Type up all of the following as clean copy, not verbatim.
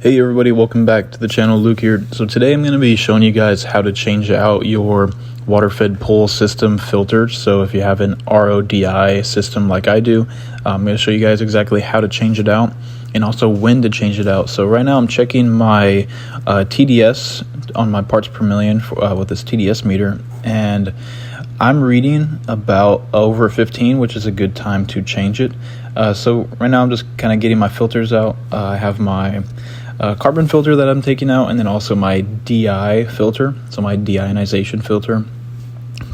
Hey everybody, welcome back to the channel. Luke here. So today I'm going to be showing you guys how to change out your water-fed pool system filters. So if you have an RODI system like I do, I'm going to show you guys exactly how to change it out and also when to change it out. So right now I'm checking my TDS on my parts per million with this TDS meter, and I'm reading about over 15, which is a good time to change it. So right now I'm just kind of getting my filters out. I have my carbon filter that I'm taking out, and then also my DI filter, so my deionization filter.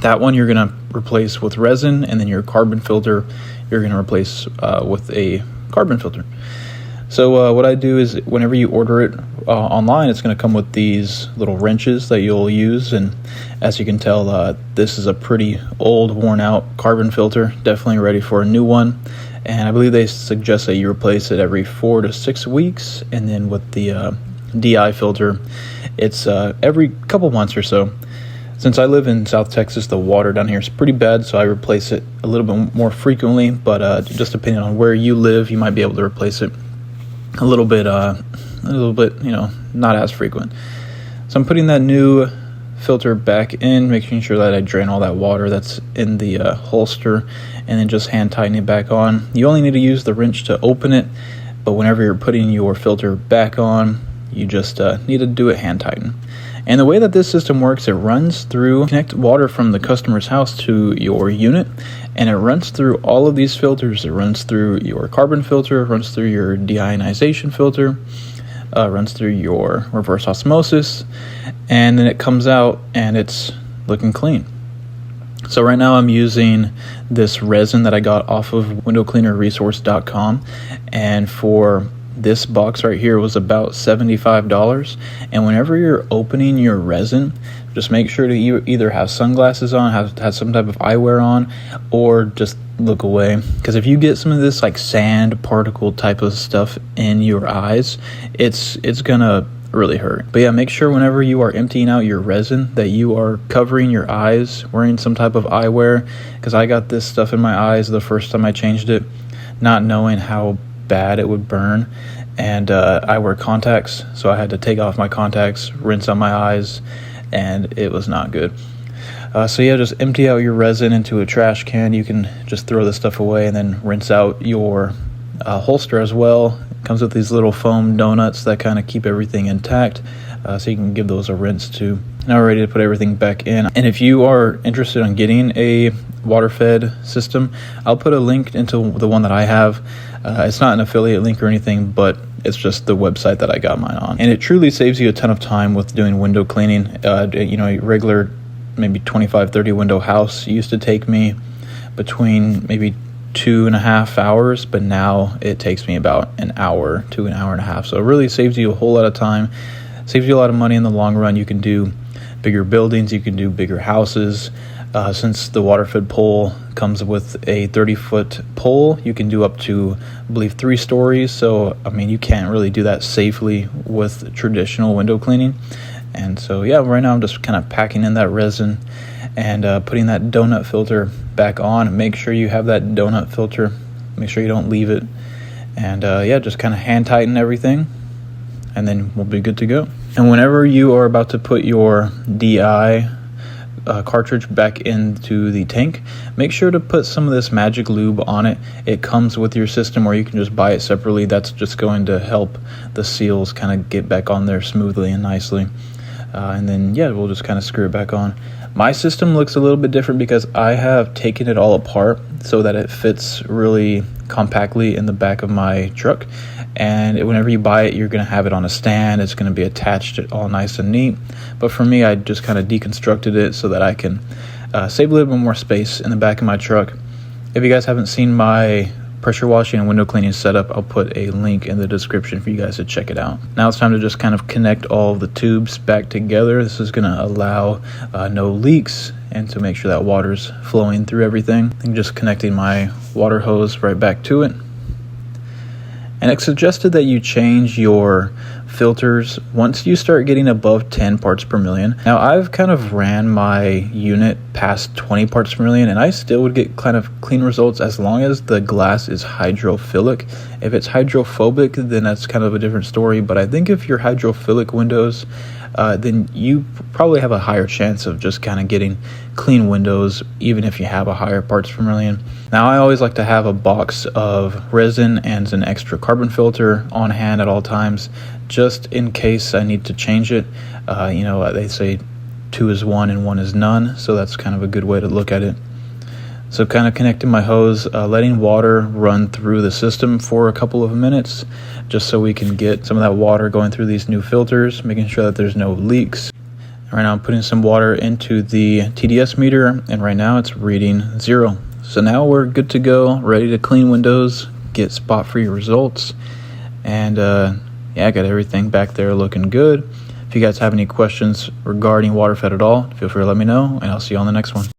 That one you're going to replace with resin, and then your carbon filter you're going to replace with a carbon filter. So what I do is whenever you order it online, it's going to come with these little wrenches that you'll use, and as you can tell, this is a pretty old, worn out carbon filter, definitely ready for a new one. And I believe they suggest that you replace it every 4 to 6 weeks, and then with the DI filter, it's every couple months or so. Since I live in South Texas, the water down here is pretty bad, so I replace it a little bit more frequently, but just depending on where you live, you might be able to replace it a little bit, not as frequent. So I'm putting that new filter back in, making sure that I drain all that water that's in the holster, and then just hand tighten it back on. You only need to use the wrench to open it, but whenever you're putting your filter back on, you just need to do it hand tighten. And the way that this system works, it runs through, connect water from the customer's house to your unit, and it runs through all of these filters. It runs through your carbon filter, it runs through your deionization filter, runs through your reverse osmosis, and then it comes out and it's looking clean. So right now I'm using this resin that I got off of windowcleanerresource.com, and for this box right here was about $75. And whenever you're opening your resin, just make sure to either have sunglasses on, have some type of eyewear on, or just look away, because if you get some of this like sand particle type of stuff in your eyes, it's gonna really hurt. But yeah, make sure whenever you are emptying out your resin that you are covering your eyes, wearing some type of eyewear, because I got this stuff in my eyes the first time I changed it, not knowing how bad it would burn. And I wear contacts, so I had to take off my contacts, rinse out my eyes, and it was not good. So yeah, just empty out your resin into a trash can. You can just throw this stuff away, and then rinse out your holster as well. It comes with these little foam donuts that kind of keep everything intact, so you can give those a rinse too. Now we're ready to put everything back in. And if you are interested in getting a water-fed system, I'll put a link into the one that I have. It's not an affiliate link or anything, but it's just the website that I got mine on. And it truly saves you a ton of time with doing window cleaning. Regular maybe 25-30 window house used to take me between maybe 2.5 hours, but now it takes me about an hour to an hour and a half. So it really saves you a whole lot of time, saves you a lot of money in the long run. You can do bigger buildings, you can do bigger houses. Since the water-fed pole comes with a 30-foot pole, you can do up to, I believe, 3 stories. So, I mean, you can't really do that safely with traditional window cleaning. And so, yeah, right now I'm just kind of packing in that resin and putting that donut filter back on. Make sure you have that donut filter. Make sure you don't leave it. And, just kind of hand tighten everything, and then we'll be good to go. And whenever you are about to put your DI cartridge back into the tank, make sure to put some of this magic lube on it. It comes with your system, or you can just buy it separately. That's just going to help the seals kind of get back on there smoothly and nicely. And then we'll just kind of screw it back on. My system looks a little bit different because I have taken it all apart so that it fits really compactly in the back of my truck. And whenever you buy it, you're going to have it on a stand. It's going to be attached all nice and neat. But for me, I just kind of deconstructed it so that I can save a little bit more space in the back of my truck. If you guys haven't seen my pressure washing and window cleaning setup, I'll put a link in the description for you guys to check it out. Now it's time to just kind of connect all of the tubes back together. This is going to allow no leaks and to make sure that water's flowing through everything. I'm just connecting my water hose right back to it. And it's suggested that you change your filters once you start getting above 10 parts per million. Now I've kind of ran my unit past 20 parts per million, and I still would get kind of clean results as long as the glass is hydrophilic If it's hydrophobic, then that's kind of a different story. But I think if you're hydrophilic windows, then you probably have a higher chance of just kind of getting clean windows, even if you have a higher parts per million. Now, I always like to have a box of resin and an extra carbon filter on hand at all times, just in case I need to change it. They say 2 is 1 and 1 is none, so that's kind of a good way to look at it. So kind of connecting my hose, letting water run through the system for a couple of minutes, just so we can get some of that water going through these new filters, making sure that there's no leaks. Right now I'm putting some water into the TDS meter, and right now it's reading 0. So now we're good to go, ready to clean windows, get spot-free results, and I got everything back there looking good. If you guys have any questions regarding WaterFed at all, feel free to let me know, and I'll see you on the next one.